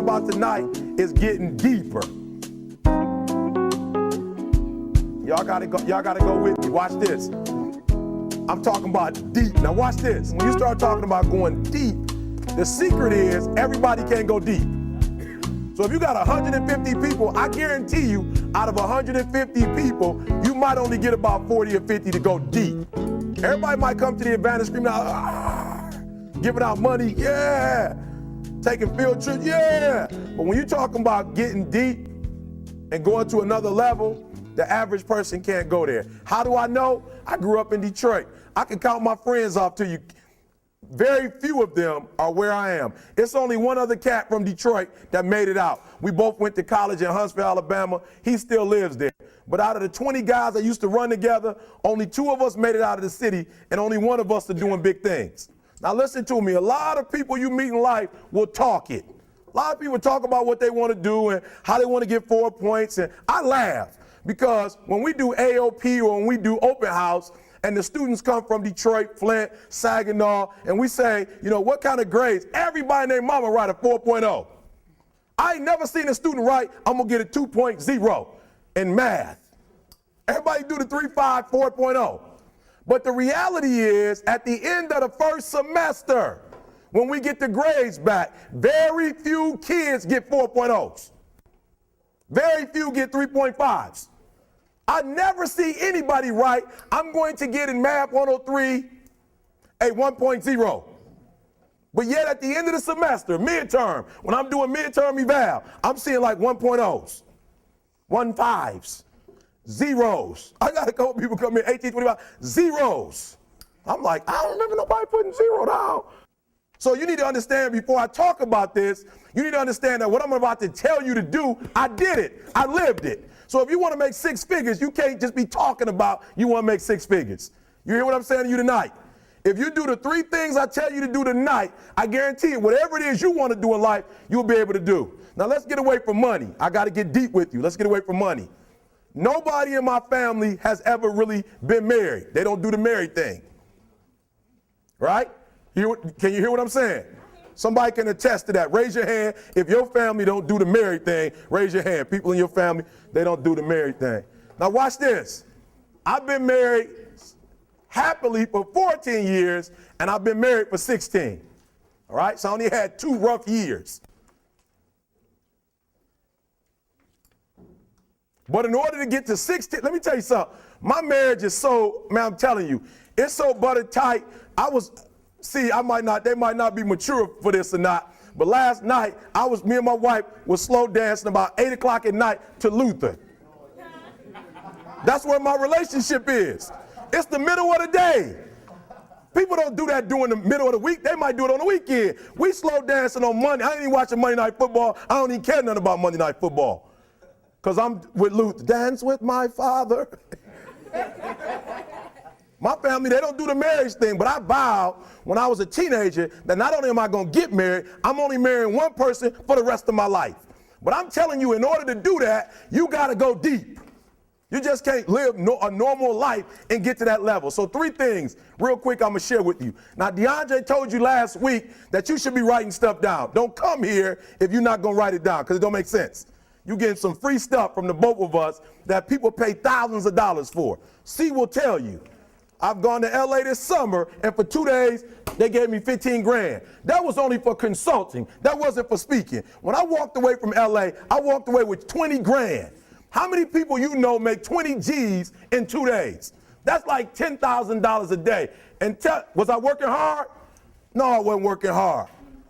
about tonight is getting deeper. Y'all gotta go with me. Watch this. I'm talking about deep. Now watch this. When you start talking about going deep, the secret is everybody can't go deep. So if you got 150 people, I guarantee you, out of 150 people, you might only get about 40 or 50 to go deep. Everybody might come to the event and scream out, giving out money, yeah. Taking field trips, yeah. But when you're talking about getting deep and going to another level, the average person can't go there. How do I know? I grew up in Detroit. I can count my friends off to you. Very few of them are where I am. It's only one other cat from Detroit that made it out. We both went to college in Huntsville, Alabama. He still lives there. But out of the 20 guys that used to run together, only 2 of us made it out of the city, and only 1 of us are doing big things. Now listen to me. A lot of people you meet in life will talk it. A lot of people talk about what they want to do and how they want to get 4 points, and I laugh because when we do AOP or when we do open house, and the students come from Detroit, Flint, Saginaw, and we say, you know, what kind of grades? Everybody and their mama write a 4.0. I ain't never seen a student write, I'm gonna get a 2.0 in math. Everybody do the 3.5, 4.0. But the reality is, at the end of the first semester, when we get the grades back, very few kids get 4.0s. Very few get 3.5s. I never see anybody write, I'm going to get in math 103 a 1.0. But yet at the end of the semester, midterm, when I'm doing midterm eval, I'm seeing like 1.0s, 1.5s, zeros. I got a couple people come in, 18, 25, zeros. I'm like, I don't remember nobody putting 0 down. So you need to understand, before I talk about this, you need to understand that what I'm about to tell you to do, I did it. I lived it. So if you want to make 6 figures, you can't just be talking about you want to make 6 figures. You hear what I'm saying to you tonight? If you do the 3 things I tell you to do tonight, I guarantee you, whatever it is you want to do in life, you'll be able to do. Now let's get away from money. I got to get deep with you. Let's get away from money. Nobody in my family has ever really been married. They don't do the married thing. Right? Can you hear what I'm saying? Somebody can attest to that. Raise your hand if your family don't do the married thing. Raise your hand. People in your family, they don't do the married thing. Now watch this. I've been married happily for 14 years, and I've been married for 16. All right? So I only had 2 rough years. But in order to get to 16, let me tell you something. My marriage is so, man, I'm telling you, it's so butter tight. They might not be mature for this or not, but last night, me and my wife was slow dancing about 8 o'clock at night to Luther. That's where my relationship is. It's the middle of the day. People don't do that during the middle of the week. They might do it on the weekend. We slow dancing on Monday. I ain't even watching Monday Night Football. I don't even care nothing about Monday Night Football. Because I'm with Luther. Dance with my father. My family, they don't do the marriage thing, but I vowed when I was a teenager that not only am I going to get married, I'm only marrying one person for the rest of my life. But I'm telling you, in order to do that, you got to go deep. You just can't live a normal life and get to that level. So 3 things real quick I'm going to share with you. Now, DeAndre told you last week that you should be writing stuff down. Don't come here if you're not going to write it down because it don't make sense. You're getting some free stuff from the both of us that people pay thousands of dollars for. C will tell you. I've gone to LA this summer, and for 2 days, they gave me 15 grand. That was only for consulting. That wasn't for speaking. When I walked away from LA, I walked away with 20 grand. How many people you know make 20 G's in 2 days? That's like $10,000 a day. And was I working hard? No, I wasn't working hard.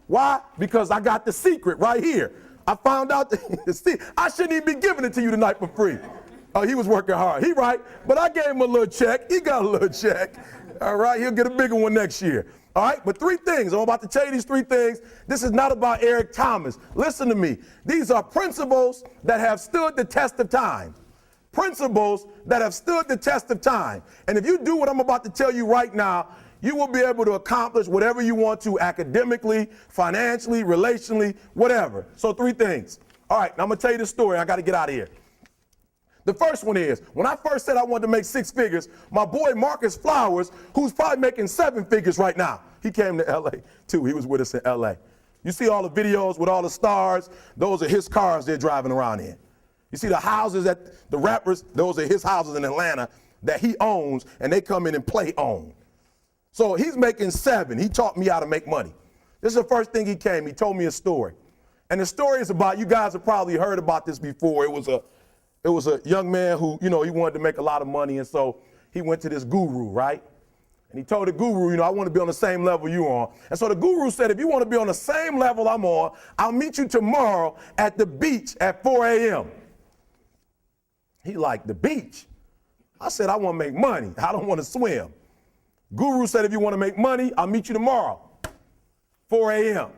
Why? Because I got the secret right here. I found out I shouldn't even be giving it to you tonight for free. Oh, he was working hard. He right, but I gave him a little check. He got a little check. All right, he'll get a bigger one next year. All right, but 3 things. I'm about to tell you these 3 things. This is not about Eric Thomas. Listen to me. These are principles that have stood the test of time. Principles that have stood the test of time. And if you do what I'm about to tell you right now, you will be able to accomplish whatever you want to academically, financially, relationally, whatever. So 3 things. All right, now I'm going to tell you this story. I got to get out of here. The first one is, when I first said I wanted to make 6 figures, my boy Marcus Flowers, who's probably making 7 figures right now, he came to LA too. He was with us in LA. You see all the videos with all the stars, those are his cars they're driving around in. You see the houses that the rappers, those are his houses in Atlanta that he owns, and they come in and play on. So he's making 7. He taught me how to make money. This is the first thing he came. He told me a story. And the story is about, you guys have probably heard about this before. It was a young man who, he wanted to make a lot of money, and so he went to this guru, right? And he told the guru, I want to be on the same level you're on. And so the guru said, if you want to be on the same level I'm on, I'll meet you tomorrow at the beach at 4 a.m. He like, the beach? I said, I want to make money. I don't want to swim. Guru said, if you want to make money, I'll meet you tomorrow, 4 a.m.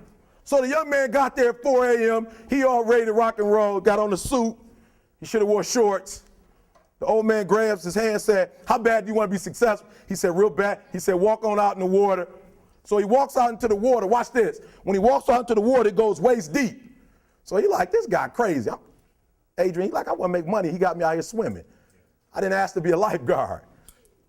So the young man got there at 4 a.m. He all ready to rock and roll, got on the suit. He should have wore shorts. The old man grabs his hand and said, how bad do you want to be successful? He said, real bad. He said, walk on out in the water. So he walks out into the water. Watch this. When he walks out into the water, it goes waist deep. So he like, this guy crazy. Adrian, he like, I want to make money. He got me out here swimming. I didn't ask to be a lifeguard.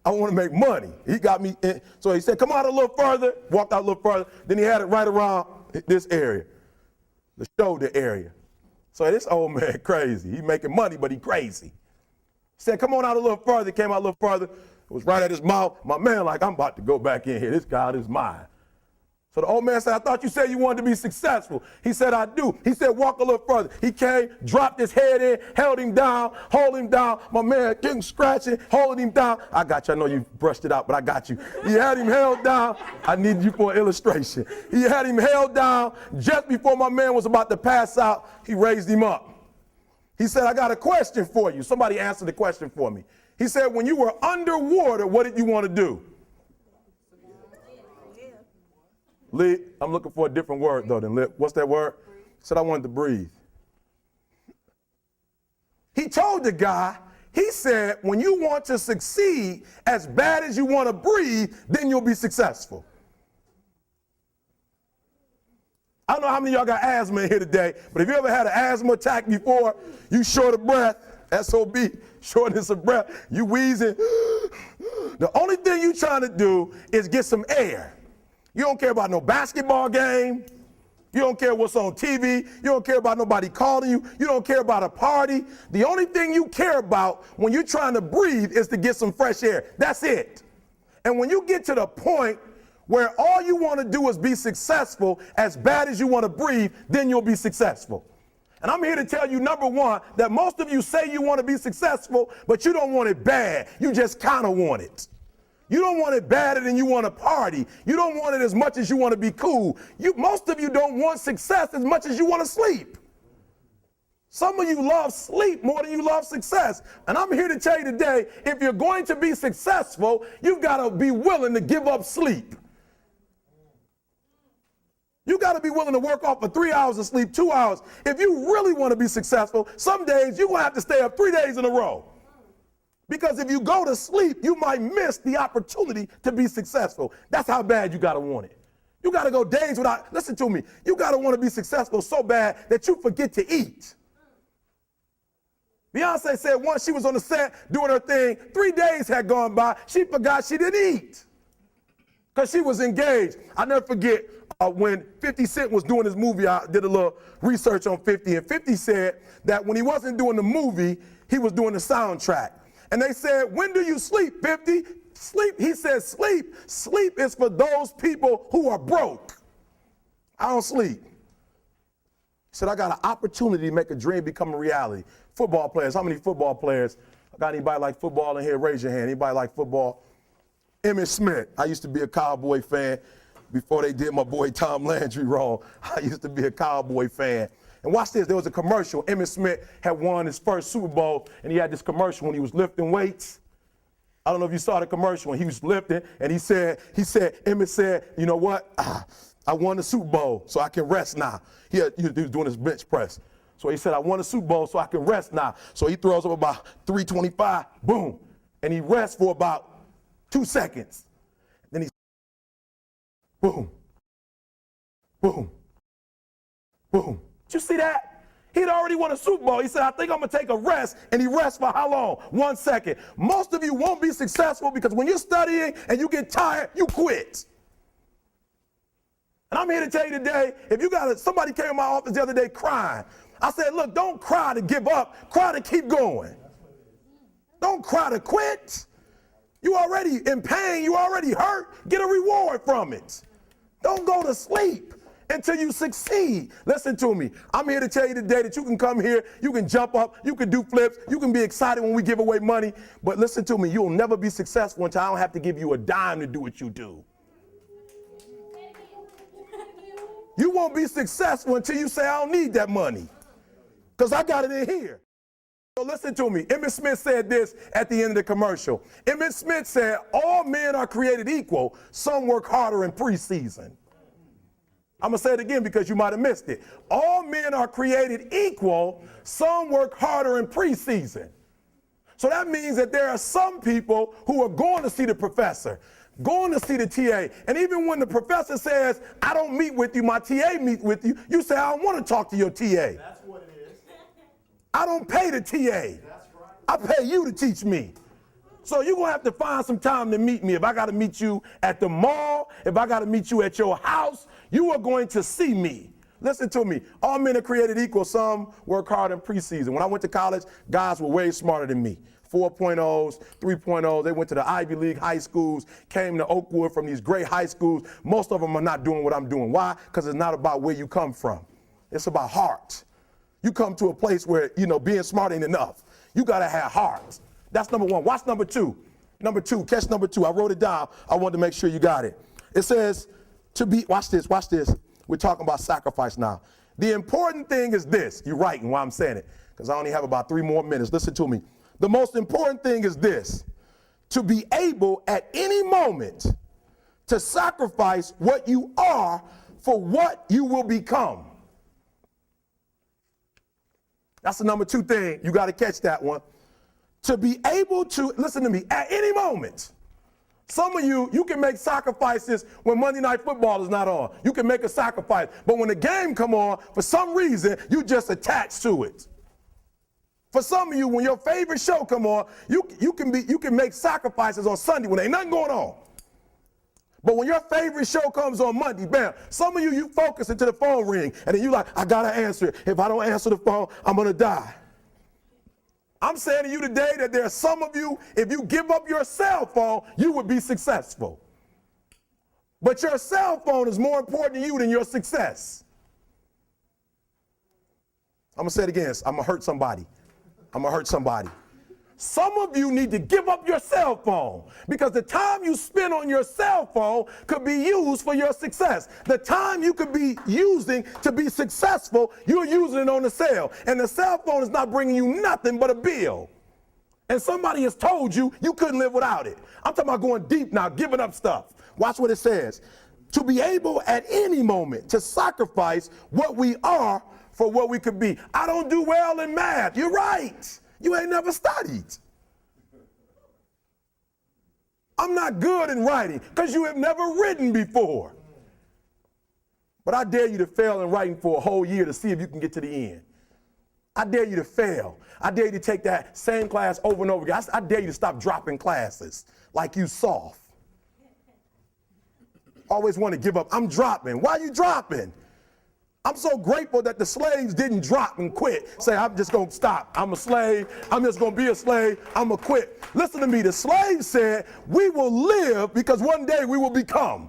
I want to make money. He got me in. So he said, come out a little further. Walked out a little further. Then he had it right around this area, the shoulder area. So this old man crazy. He making money, but he crazy. He said, come on out a little further. Came out a little further. It was right at his mouth. My man like, I'm about to go back in here. This God is mine. So the old man said, I thought you said you wanted to be successful. He said, I do. He said, walk a little further. He came, dropped his head in, held him down, hold him down. My man getting scratching, holding him down. I got you. I know you brushed it out, but I got you. He had him held down. I need you for an illustration. He had him held down. Just before my man was about to pass out, he raised him up. He said, I got a question for you. Somebody answer the question for me. He said, when you were underwater, what did you want to do? Live. I'm looking for a different word, though, than live. What's that word? He said, I wanted to breathe. He told the guy, he said, when you want to succeed as bad as you want to breathe, then you'll be successful. I don't know how many of y'all got asthma in here today, but if you ever had an asthma attack before, you short of breath, SOB, shortness of breath, you wheezing. The only thing you trying to do is get some air. You don't care about no basketball game. You don't care what's on TV. You don't care about nobody calling you. You don't care about a party. The only thing you care about when you're trying to breathe is to get some fresh air. That's it. And when you get to the point where all you want to do is be successful as bad as you want to breathe, then you'll be successful. And I'm here to tell you, number one, that most of you say you want to be successful, but you don't want it bad. You just kind of want it. You don't want it badder than you want to party. You don't want it as much as you want to be cool. Most of you don't want success as much as you want to sleep. Some of you love sleep more than you love success. And I'm here to tell you today, if you're going to be successful, you've got to be willing to give up sleep. You got to be willing to work off for 3 hours of sleep, 2 hours. If you really want to be successful, some days you're going to have to stay up 3 days in a row. Because if you go to sleep, you might miss the opportunity to be successful. That's how bad you got to want it. You got to go days without, listen to me, you got to want to be successful so bad that you forget to eat. Beyonce said once she was on the set doing her thing, 3 days had gone by, she forgot she didn't eat because she was engaged. I'll never forget when 50 Cent was doing his movie, I did a little research on 50, and 50 said that when he wasn't doing the movie, he was doing the soundtrack. And they said, when do you sleep, 50? Sleep. He said, sleep. Sleep is for those people who are broke. I don't sleep. He said, I got an opportunity to make a dream become a reality. Football players, how many football players? I got anybody like football in here? Raise your hand. Anybody like football? Emmitt Smith. I used to be a Cowboy fan before they did my boy Tom Landry wrong. I used to be a Cowboy fan. And watch this, there was a commercial. Emmitt Smith had won his first Super Bowl, and he had this commercial when he was lifting weights. I don't know if you saw the commercial when he was lifting, and Emmitt said, you know what? I won the Super Bowl, so I can rest now. He was doing his bench press. So he said, I won the Super Bowl, so I can rest now. So he throws up about 325, boom, and he rests for about 2 seconds. Then he, boom, boom, boom. Did you see that? He'd already won a Super Bowl. He said, I think I'm going to take a rest. And he rests for how long? 1 second. Most of you won't be successful because when you're studying and you get tired, you quit. And I'm here to tell you today, if you got somebody came in my office the other day crying. I said, look, don't cry to give up. Cry to keep going. Don't cry to quit. You already in pain. You already hurt. Get a reward from it. Don't go to sleep until you succeed. Listen to me. I'm here to tell you today that you can come here, you can jump up, you can do flips, you can be excited when we give away money. But listen to me, you'll never be successful until I don't have to give you a dime to do what you do. You won't be successful until you say, I don't need that money, because I got it in here. So listen to me. Emmett Smith said this at the end of the commercial. Emmett Smith said, all men are created equal. Some work harder in preseason. I'm going to say it again because you might have missed it. All men are created equal. Some work harder in preseason. So that means that there are some people who are going to see the professor, going to see the TA. And even when the professor says, I don't meet with you, my TA meet with you, you say, I don't want to talk to your TA. That's what it is. I don't pay the TA. That's right. I pay you to teach me. So you're going to have to find some time to meet me. If I got to meet you at the mall, if I got to meet you at your house, you are going to see me. Listen to me. All men are created equal. Some work hard in preseason. When I went to college, guys were way smarter than me. 4.0s, 3.0s. They went to the Ivy League high schools, came to Oakwood from these great high schools. Most of them are not doing what I'm doing. Why? Because it's not about where you come from. It's about heart. You come to a place where, being smart ain't enough. You got to have heart. That's number one. Watch number two. Number two, catch number two. I wrote it down. I wanted to make sure you got it. It says to be, watch this. We're talking about sacrifice now. The important thing is this. You're writing while I'm saying it, because I only have about 3 more minutes. Listen to me. The most important thing is this: to be able at any moment to sacrifice what you are for what you will become. That's the number 2 thing. You got to catch that one. To be able to, listen to me, at any moment. Some of you can make sacrifices when Monday Night Football is not on. You can make a sacrifice. But when the game come on, for some reason, you just attach to it. For some of you, when your favorite show come on, you can make sacrifices on Sunday when ain't nothing going on. But when your favorite show comes on Monday, bam, some of you focus until the phone ring, and then you like, I gotta answer it. If I don't answer the phone, I'm gonna die. I'm saying to you today that there are some of you, if you give up your cell phone, you would be successful. But your cell phone is more important to you than your success. I'm gonna say it again. I'm gonna hurt somebody. Some of you need to give up your cell phone, because the time you spend on your cell phone could be used for your success. The time you could be using to be successful, you're using it on the cell. And the cell phone is not bringing you nothing but a bill. And somebody has told you you couldn't live without it. I'm talking about going deep now, giving up stuff. Watch what it says. To be able at any moment to sacrifice what we are for what we could be. I don't do well in math. You're right. You ain't never studied. I'm not good in writing because you have never written before. But I dare you to fail in writing for a whole year to see if you can get to the end. I dare you to fail. I dare you to take that same class over and over again. I dare you to stop dropping classes like you soft. Always want to give up. I'm dropping. Why are you dropping? I'm so grateful that the slaves didn't drop and quit. Say, I'm just going to stop. I'm a slave. I'm just going to be a slave. I'm going to quit. Listen to me. The slaves said, we will live because one day we will become.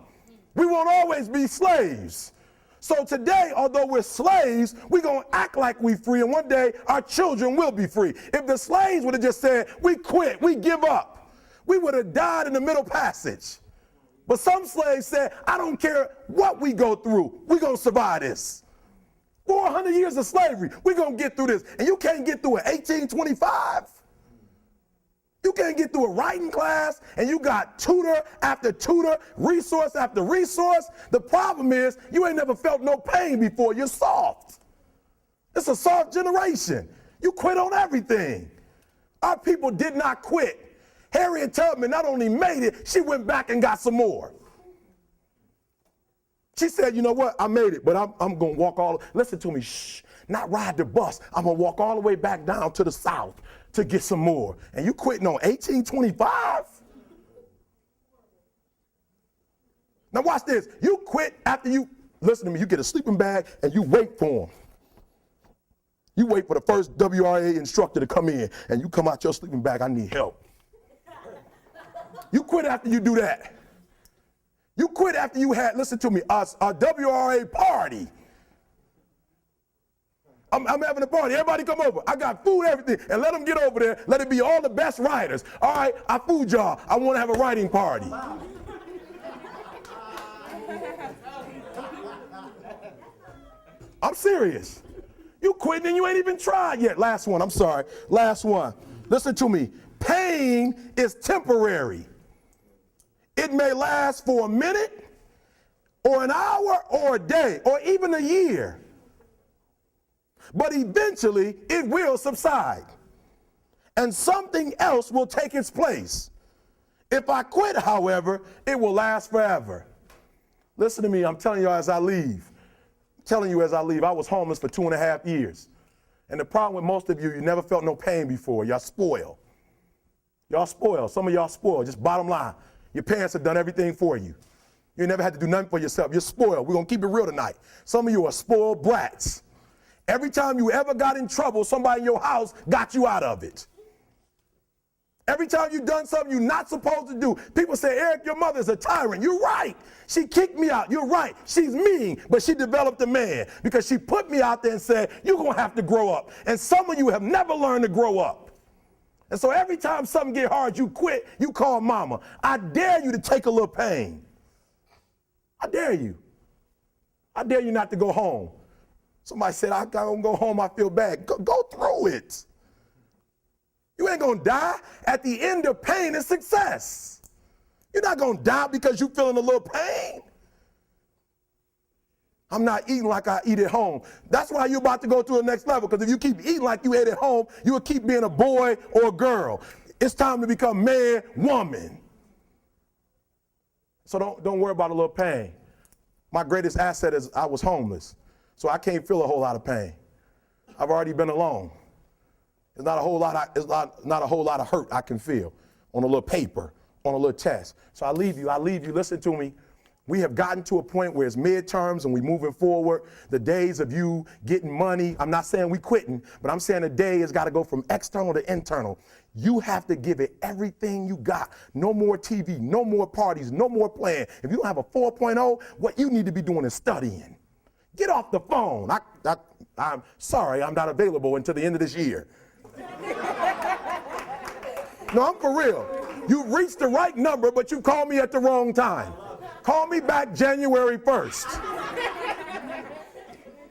We won't always be slaves. So today, although we're slaves, we're going to act like we're free, and one day our children will be free. If the slaves would have just said, we quit, we give up, we would have died in the middle passage. But some slaves said, I don't care what we go through, we're going to survive this. 400 years of slavery, we're going to get through this. And you can't get through it 1825. You can't get through a writing class, and you got tutor after tutor, resource after resource. The problem is you ain't never felt no pain before. You're soft. It's a soft generation. You quit on everything. Our people did not quit. Harriet Tubman not only made it, she went back and got some more. She said, you know what, I made it, but I'm going to walk listen to me, not ride the bus. I'm going to walk all the way back down to the South to get some more. And you quitting on 1825? Now watch this. You quit after you listen to me, you get a sleeping bag and you wait for them. You wait for the first WRA instructor to come in and you come out your sleeping bag, I need help. You quit after you do that. You quit after you had, listen to me, a WRA party. I'm having a party. Everybody come over. I got food, everything. And let them get over there. Let it be all the best writers. All right, I fooled y'all. I want to have a writing party. I'm serious. You quitting and you ain't even tried yet. Last one. I'm sorry. Last one. Listen to me. Pain is temporary. It may last for a minute or an hour or a day or even a year. But eventually it will subside and something else will take its place. If I quit, however, it will last forever. Listen to me, I'm telling you as I leave. I was homeless for 2.5 years. And the problem with most of you never felt no pain before. Y'all spoiled. Y'all spoiled. Some of y'all spoiled, just bottom line. Your parents have done everything for you. You never had to do nothing for yourself. You're spoiled. We're going to keep it real tonight. Some of you are spoiled brats. Every time you ever got in trouble, somebody in your house got you out of it. Every time you've done something you're not supposed to do, people say, Eric, your mother's a tyrant. You're right. She kicked me out. You're right. She's mean, but she developed a man because she put me out there and said, you're going to have to grow up. And some of you have never learned to grow up. And so every time something get hard, you quit, you call mama. I dare you to take a little pain. I dare you. I dare you not to go home. Somebody said, I don't go home, I feel bad. Go through it. You ain't gonna die. At the end of pain is success. You're not gonna die because you're feeling a little pain. I'm not eating like I eat at home. That's why you're about to go to the next level, because if you keep eating like you ate at home, you will keep being a boy or a girl. It's time to become man, woman. So don't worry about a little pain. My greatest asset is I was homeless. So I can't feel a whole lot of pain. I've already been alone. It's not a whole lot of hurt I can feel on a little paper, on a little test. So I leave you, listen to me. We have gotten to a point where it's midterms and we're moving forward. The days of you getting money, I'm not saying we quitting, but I'm saying the day has got to go from external to internal. You have to give it everything you got. No more TV, no more parties, no more playing. If you don't have a 4.0, what you need to be doing is studying. Get off the phone. I'm sorry, I'm not available until the end of this year. No, I'm for real. You reached the right number, but you called me at the wrong time. Call me back January 1st.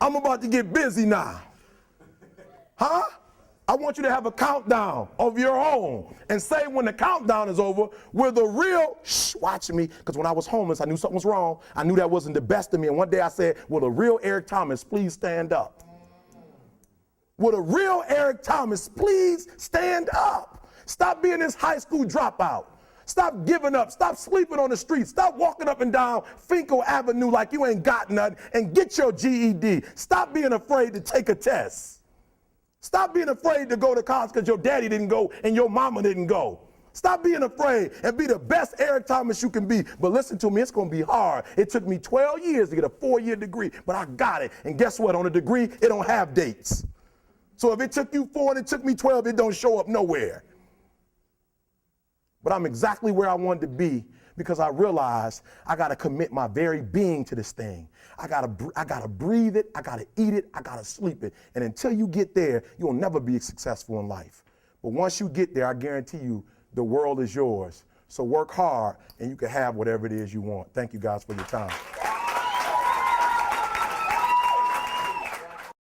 I'm about to get busy now. Huh? I want you to have a countdown of your own and say when the countdown is over, we're the real, watch me, because when I was homeless, I knew something was wrong. I knew that wasn't the best of me. And one day I said, will the real Eric Thomas please stand up? Will the real Eric Thomas please stand up? Stop being this high school dropout. Stop giving up. Stop sleeping on the street. Stop walking up and down Finkel Avenue like you ain't got nothing and get your GED. Stop being afraid to take a test. Stop being afraid to go to college because your daddy didn't go and your mama didn't go. Stop being afraid and be the best Eric Thomas you can be. But listen to me, it's going to be hard. It took me 12 years to get a 4-year degree, but I got it. And guess what? On a degree, it don't have dates. So if it took you 4 and it took me 12, it don't show up nowhere. But I'm exactly where I wanted to be because I realized I got to commit my very being to this thing. I got to breathe it. I got to eat it. I got to sleep it. And until you get there, you'll never be successful in life. But once you get there, I guarantee you the world is yours. So work hard and you can have whatever it is you want. Thank you guys for your time.